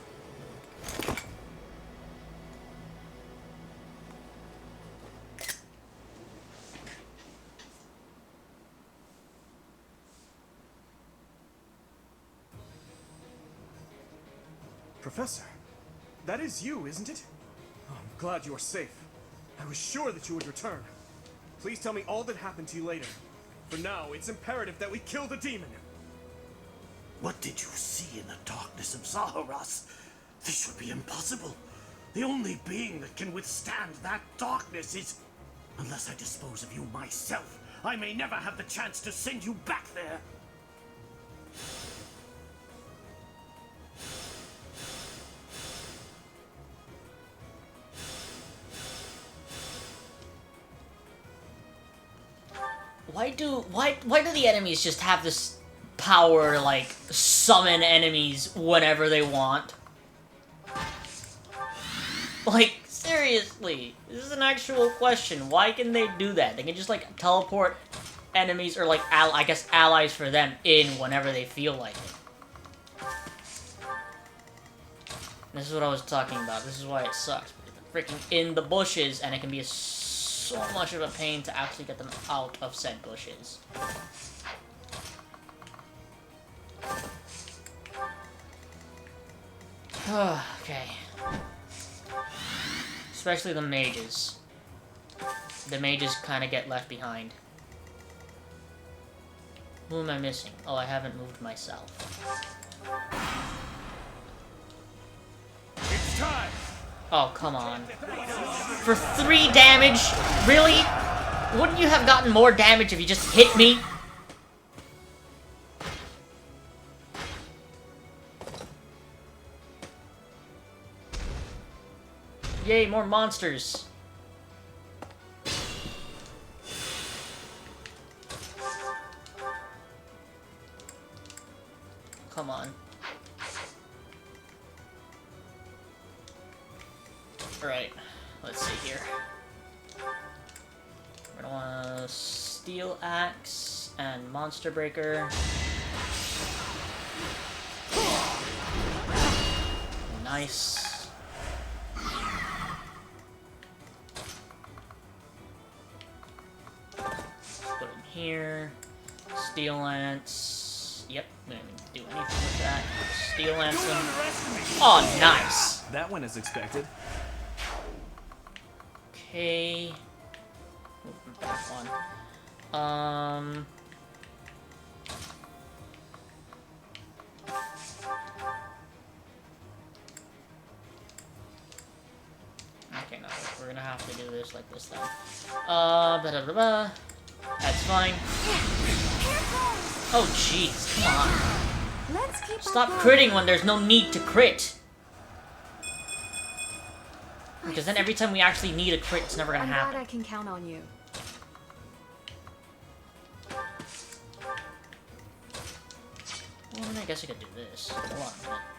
Professor, that is you, isn't it? Oh, I'm glad you are safe. I was sure that you would return. Please tell me all that happened to you later. For now, it's imperative that we kill the demon. What did you see in the darkness of Zaharas? This would be impossible. The only being that can withstand that darkness is... Unless I dispose of you myself, I may never have the chance to send you back there. Why do the enemies just have this power to, like, summon enemies whenever they want? Like, seriously, this is an actual question. Why can they do that? They can just, like, teleport enemies, or, like, I guess allies for them in whenever they feel like it. This is what I was talking about. This is why it sucks. They're freaking in the bushes, and it can be so much of a pain to actually get them out of said bushes. Okay. Especially the mages. The mages kind of get left behind. Who am I missing? Oh, I haven't moved myself. It's time! Oh, come on. For 3 damage? Really? Wouldn't you have gotten more damage if you just hit me? Yay, more monsters. Come on. Alright, let's see here. We're gonna want Steel Axe and Monster Breaker. Nice. Put him here. Steel Lance. Yep, we didn't do anything with that. Steel Lance him. Oh, nice. That went as expected. Okay. Move back one. Okay, no, we're gonna have to do this like this then. Blah, blah, blah, blah. That's fine. Oh, jeez, come on. Let's keep Stop critting when there's no need to crit. Because then every time we actually need a crit, it's never gonna I'm happen. glad I can count on you. Well, then I guess I could do this. Hold on a minute.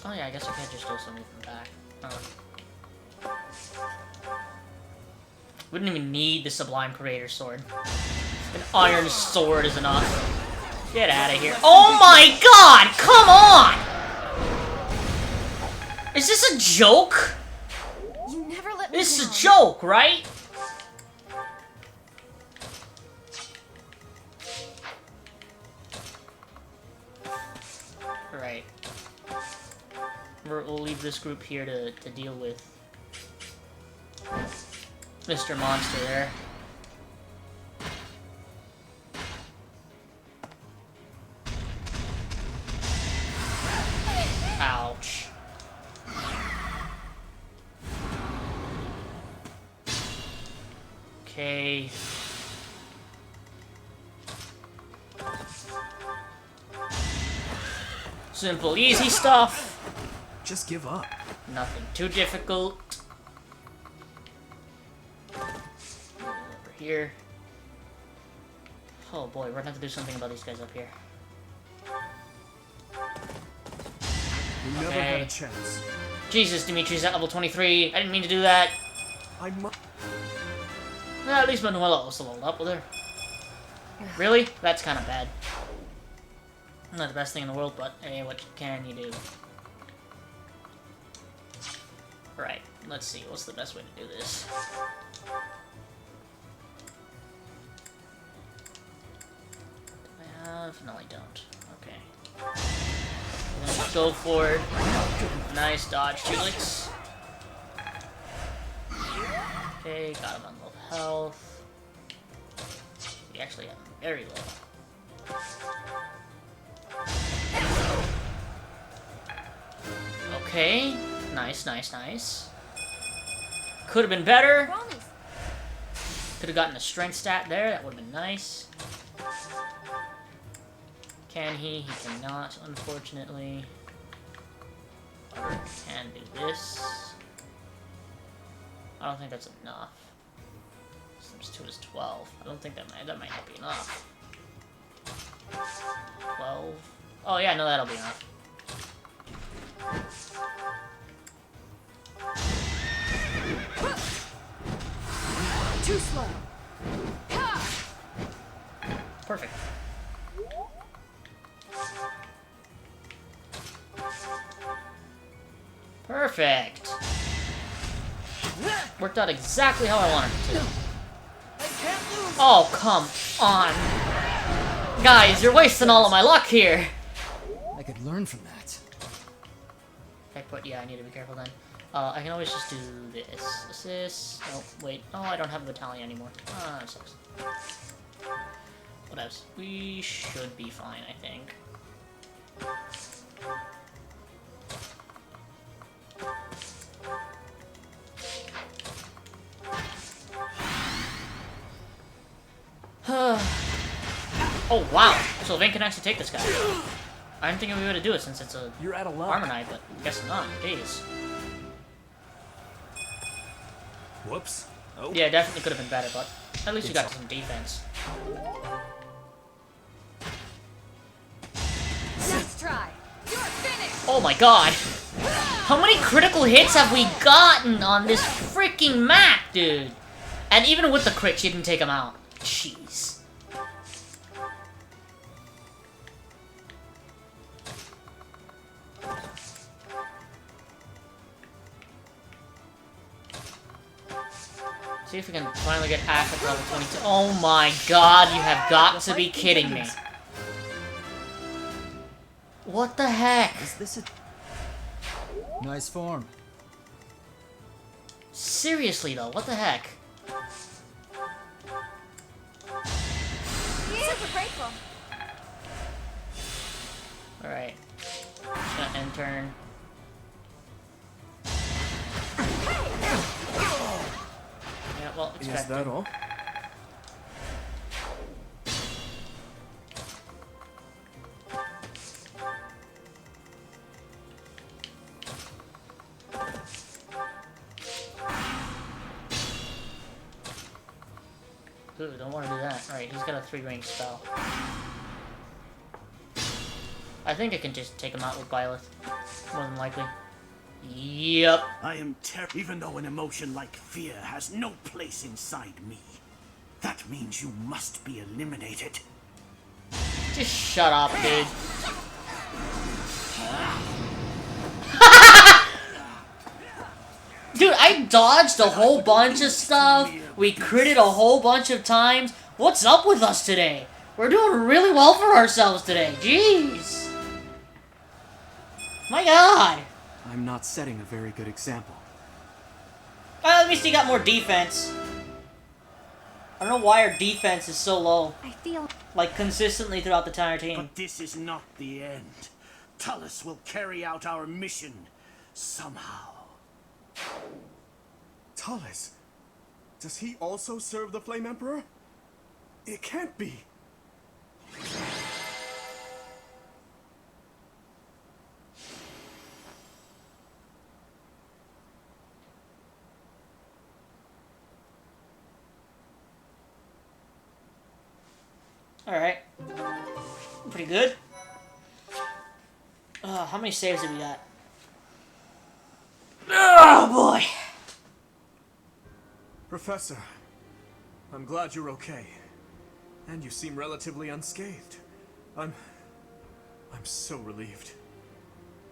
Oh yeah, I guess I could just also move them back. We didn't even need the Sublime Creator Sword. An Iron Sword is enough. Get out of here. Oh my god! Come on! Is this a joke? This is a joke, right? Right. We'll leave this group here to deal with Mr. Monster there. Ouch. Okay. Simple, easy stuff. Just give up. Nothing too difficult. Over here. Oh boy, we're gonna have to do something about these guys up here. We never had a chance. Jesus, Dimitri's at level 23. I didn't mean to do that. I must. Well, at least Manuela also leveled up with her. Really? That's kind of bad. Not the best thing in the world, but hey, what can you do? Right, let's see. What's the best way to do this? Do I have? No, I don't. Okay. Let's go for it. Nice dodge, Felix. Okay, got him on low health. We actually have him very low. Okay. Nice, nice, nice. Could have been better. Could have gotten a strength stat there. That would have been nice. Can he? He cannot, unfortunately. Or can do this. I don't think that's enough. Times 2 is 12. I don't think that might not be enough. 12. Oh yeah, no, that'll be enough. Too slow. Perfect. Perfect. Worked out exactly how I wanted it to. Oh, come on. Guys, you're wasting all of my luck here. I could learn from that. Yeah, I need to be careful then. I can always just do this. This. Oh, wait. Oh, I don't have a battalion anymore. Ah, that sucks. What else? We should be fine, I think. Oh, wow. So Vayne can actually take this guy. I didn't think we were going to do it since it's a You're out of luck. armor knight, but guess not. Jeez. Whoops. Oh. Yeah, definitely could have been better, but at least you got some defense. Let's try. You're finished. Oh my god! How many critical hits have we gotten on this freaking map, dude? And even with the crit, she didn't take him out. Jeez. See if we can finally get Ash at level 22. Oh my god, you have got to be kidding me. What the heck? Is this a... Nice form. Seriously though, what the heck? Super grateful. Alright. Just gonna end turn. Yeah, well, expected. Is that all? Ooh, don't want to do that. Alright, he's got a 3-range spell. I think I can just take him out with Byleth. More than likely. Yep. I am terrible, even though an emotion like fear has no place inside me. That means you must be eliminated. Just shut up, dude. Dude, I dodged a whole bunch of stuff. We critted a whole bunch of times. What's up with us today? We're doing really well for ourselves today. Jeez. My god. I'm not setting a very good example. At least you got more defense. I don't know why our defense is so low. I feel Like, consistently throughout the entire team. But this is not the end. Tullus will carry out our mission somehow. Tullus? Does he also serve the Flame Emperor? It can't be. Alright. Pretty good. How many saves have we got? Oh boy! Professor, I'm glad you're okay. And you seem relatively unscathed. I'm so relieved.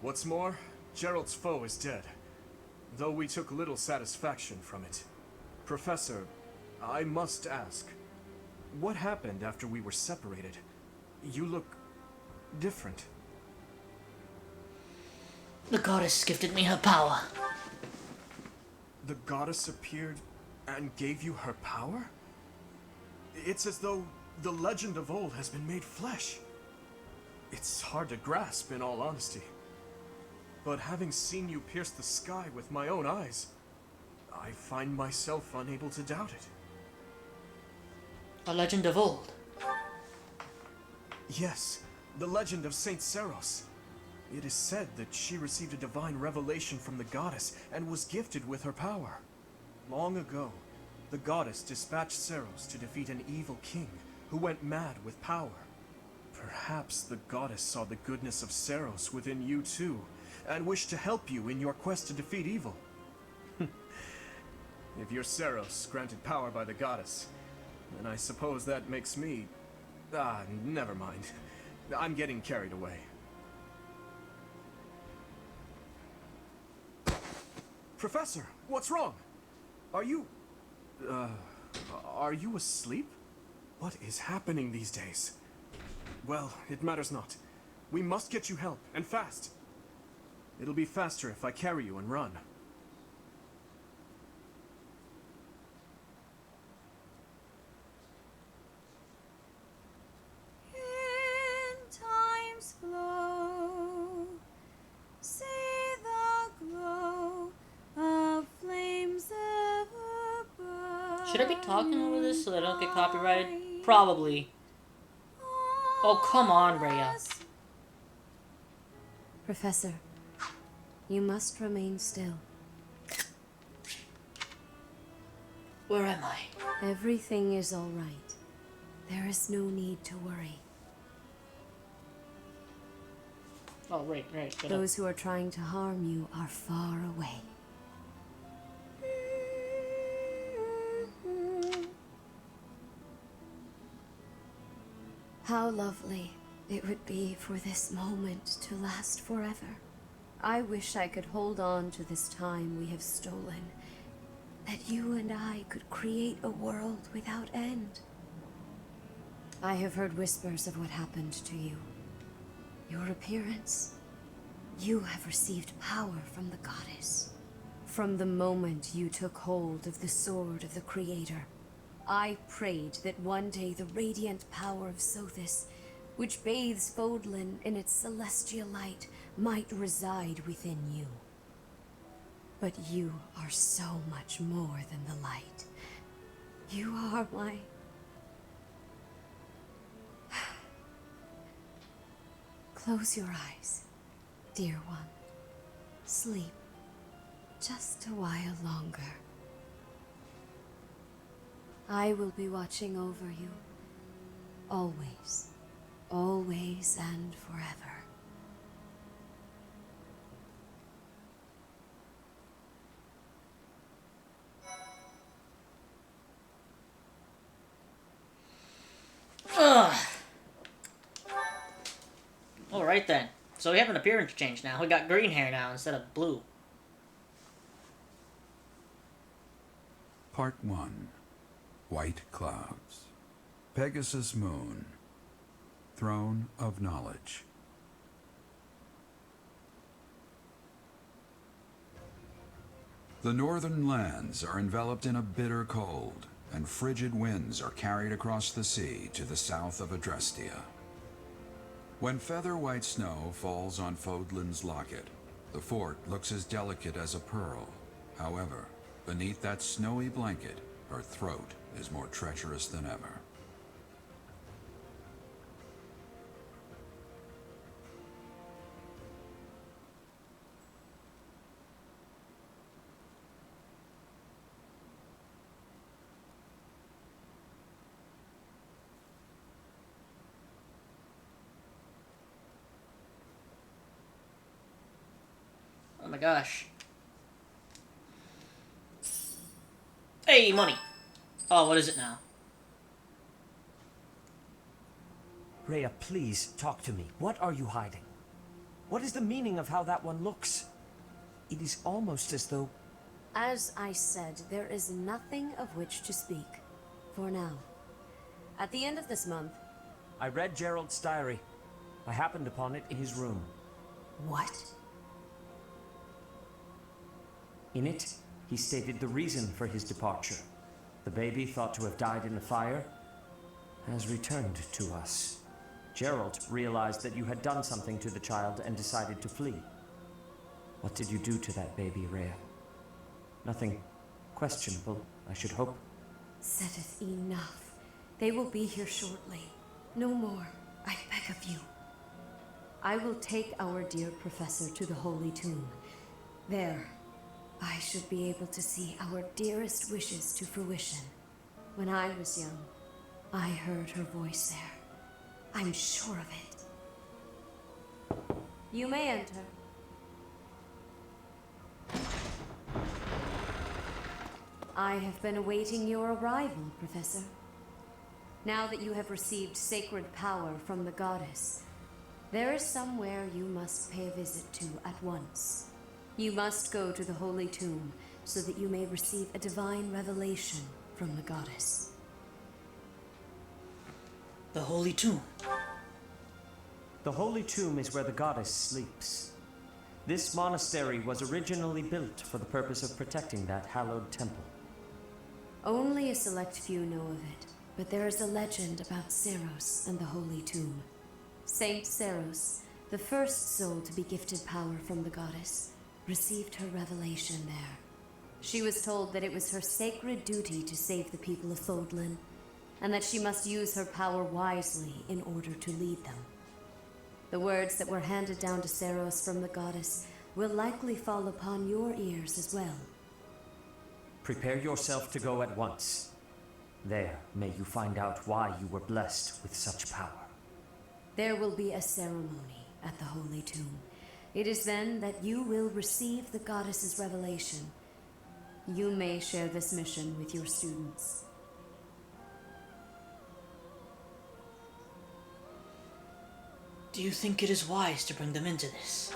What's more, Gerald's foe is dead, though we took little satisfaction from it. Professor, I must ask, what happened after we were separated? You look different. The goddess gifted me her power. The goddess appeared and gave you her power? It's as though the legend of old has been made flesh. It's hard to grasp, in all honesty. But having seen you pierce the sky with my own eyes, I find myself unable to doubt it. A legend of old. Yes, the legend of Saint Seros. It is said that she received a divine revelation from the goddess and was gifted with her power. Long ago, the goddess dispatched Seros to defeat an evil king who went mad with power. Perhaps the goddess saw the goodness of Seros within you too, and wished to help you in your quest to defeat evil. If you're Seros, granted power by the goddess, then I suppose that makes me... never mind. I'm getting carried away. Professor, what's wrong? Are you asleep? What is happening these days? Well, it matters not. We must get you help, and fast. It'll be faster if I carry you and run. In time's flow, see the glow of flames ever burn. Should I be talking over this so that I don't get copyrighted? Probably. Oh, come on, Rhea. Professor, you must remain still. Where am I? Everything is all right. There is no need to worry. Oh, right. Shut up. Those who are trying to harm you are far away. How lovely it would be for this moment to last forever. I wish I could hold on to this time we have stolen, that you and I could create a world without end. I have heard whispers of what happened to you. Your appearance. You have received power from the goddess. From the moment you took hold of the sword of the Creator, I prayed that one day the radiant power of Sothis, which bathes Fodlan in its celestial light, might reside within you. But you are so much more than the light. You are my... Close your eyes, dear one. Sleep just a while longer. I will be watching over you, always, always and forever. Ugh. Alright then. So we have an appearance change now. We got green hair now instead of blue. Part 1. White Clouds. Pegasus Moon. Throne of Knowledge. The northern lands are enveloped in a bitter cold, and frigid winds are carried across the sea to the south of Adrestia. When feather white snow falls on Fodlan's locket, the fort looks as delicate as a pearl. However, beneath that snowy blanket, her throat is more treacherous than ever. Oh my gosh. Hey, money. Oh, what is it now? Rhea, please talk to me. What are you hiding? What is the meaning of how that one looks? It is almost as though... As I said, there is nothing of which to speak. For now. At the end of this month... I read Gerald's diary. I happened upon it in his room. What? In it, he stated the reason for his departure. The baby, thought to have died in the fire, has returned to us. Gerald realized that you had done something to the child and decided to flee. What did you do to that baby, Rhea? Nothing questionable, I should hope. Saideth enough. They will be here shortly. No more, I beg of you. I will take our dear professor to the Holy Tomb. There, I should be able to see our dearest wishes to fruition. When I was young, I heard her voice there. I'm sure of it. You may enter. I have been awaiting your arrival, Professor. Now that you have received sacred power from the goddess, there is somewhere you must pay a visit to at once. You must go to the Holy Tomb so that you may receive a divine revelation from the goddess. The Holy Tomb. The Holy Tomb is where the goddess sleeps. This monastery was originally built for the purpose of protecting that hallowed temple. Only a select few know of it, but there is a legend about Seros and the Holy Tomb. Saint Seros, the first soul to be gifted power from the goddess, received her revelation there. She was told that it was her sacred duty to save the people of Fodlan, and that she must use her power wisely in order to lead them. The words that were handed down to Seros from the goddess will likely fall upon your ears as well. Prepare yourself to go at once. There may you find out why you were blessed with such power. There will be a ceremony at the Holy Tomb. It is then that you will receive the goddess's revelation. You may share this mission with your students. Do you think it is wise to bring them into this?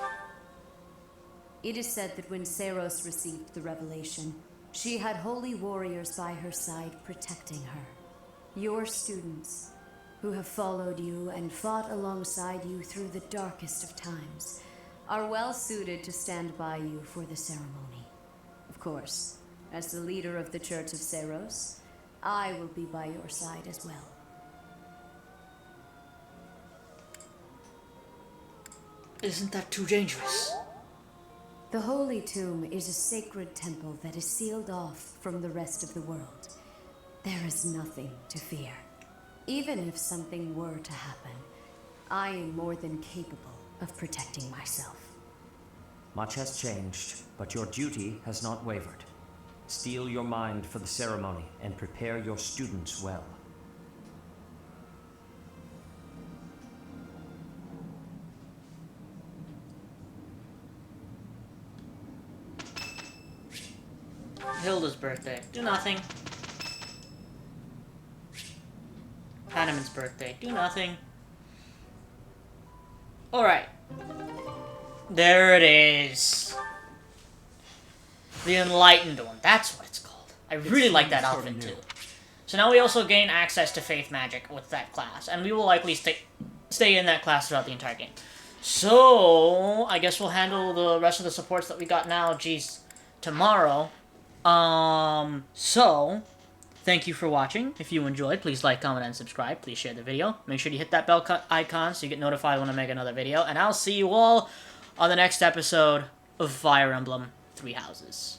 It is said that when Seros received the revelation, she had holy warriors by her side protecting her. Your students, who have followed you and fought alongside you through the darkest of times, are well suited to stand by you for the ceremony. Of course, as the leader of the Church of Seros, I will be by your side as well. Isn't that too dangerous? The Holy Tomb is a sacred temple that is sealed off from the rest of the world. There is nothing to fear. Even if something were to happen, I am more than capable of protecting myself. Much has changed, but your duty has not wavered. Steel your mind for the ceremony and prepare your students well. Hilda's birthday. Do nothing. Hanneman's birthday. Do nothing. Alright. There it is. The Enlightened one. That's what it's called. I really like that outfit too. So now we also gain access to Faith Magic with that class, and we will likely stay in that class throughout the entire game. So, I guess we'll handle the rest of the supports that we got now, tomorrow. So, thank you for watching. If you enjoyed, please like, comment, and subscribe. Please share the video. Make sure you hit that bell icon so you get notified when I make another video. And I'll see you all on the next episode of Fire Emblem Three Houses.